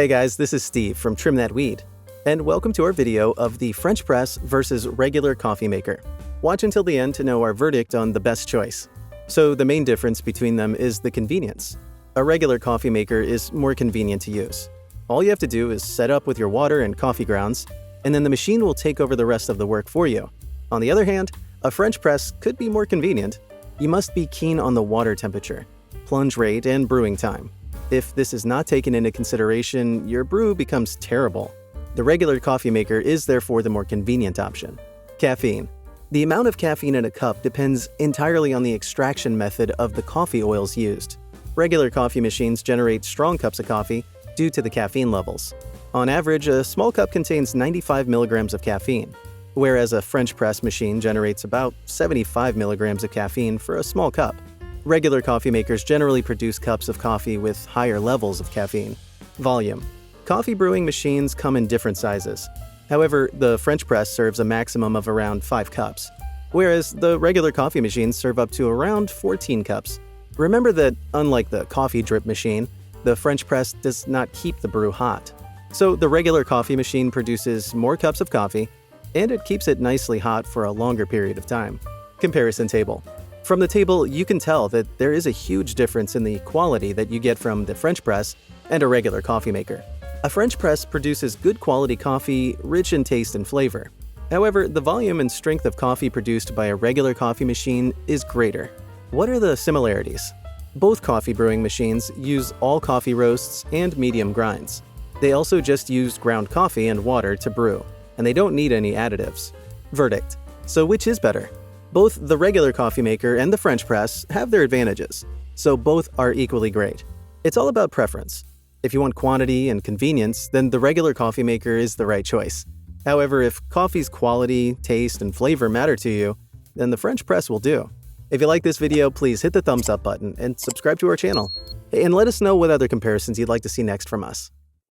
Hey guys, this is Steve from Trim That Weed, and welcome to our video of the French press versus regular coffee maker. Watch until the end to know our verdict on the best choice. So the main difference between them is the convenience. A regular coffee maker is more convenient to use. All you have to do is set up with your water and coffee grounds, and then the machine will take over the rest of the work for you. On the other hand, a French press could be more convenient. You must be keen on the water temperature, plunge rate, and brewing time. If this is not taken into consideration, your brew becomes terrible. The regular coffee maker is therefore the more convenient option. Caffeine. The amount of caffeine in a cup depends entirely on the extraction method of the coffee oils used. Regular coffee machines generate strong cups of coffee due to the caffeine levels. On average, a small cup contains 95 milligrams of caffeine, whereas a French press machine generates about 75 milligrams of caffeine for a small cup. Regular coffee makers generally produce cups of coffee with higher levels of caffeine. Volume. Coffee brewing machines come in different sizes. However, the French press serves a maximum of around 5 cups, whereas the regular coffee machines serve up to around 14 cups. Remember that, unlike the coffee drip machine, the French press does not keep the brew hot. So the regular coffee machine produces more cups of coffee, and it keeps it nicely hot for a longer period of time. Comparison table. From the table, you can tell that there is a huge difference in the quality that you get from the French press and a regular coffee maker. A French press produces good quality coffee, rich in taste and flavor. However, the volume and strength of coffee produced by a regular coffee machine is greater. What are the similarities? Both coffee brewing machines use all coffee roasts and medium grinds. They also just use ground coffee and water to brew, and they don't need any additives. Verdict. So which is better? Both the regular coffee maker and the French press have their advantages, so both are equally great. It's all about preference. If you want quantity and convenience, then the regular coffee maker is the right choice. However, if coffee's quality, taste, and flavor matter to you, then the French press will do. If you like this video, please hit the thumbs up button and subscribe to our channel. And let us know what other comparisons you'd like to see next from us.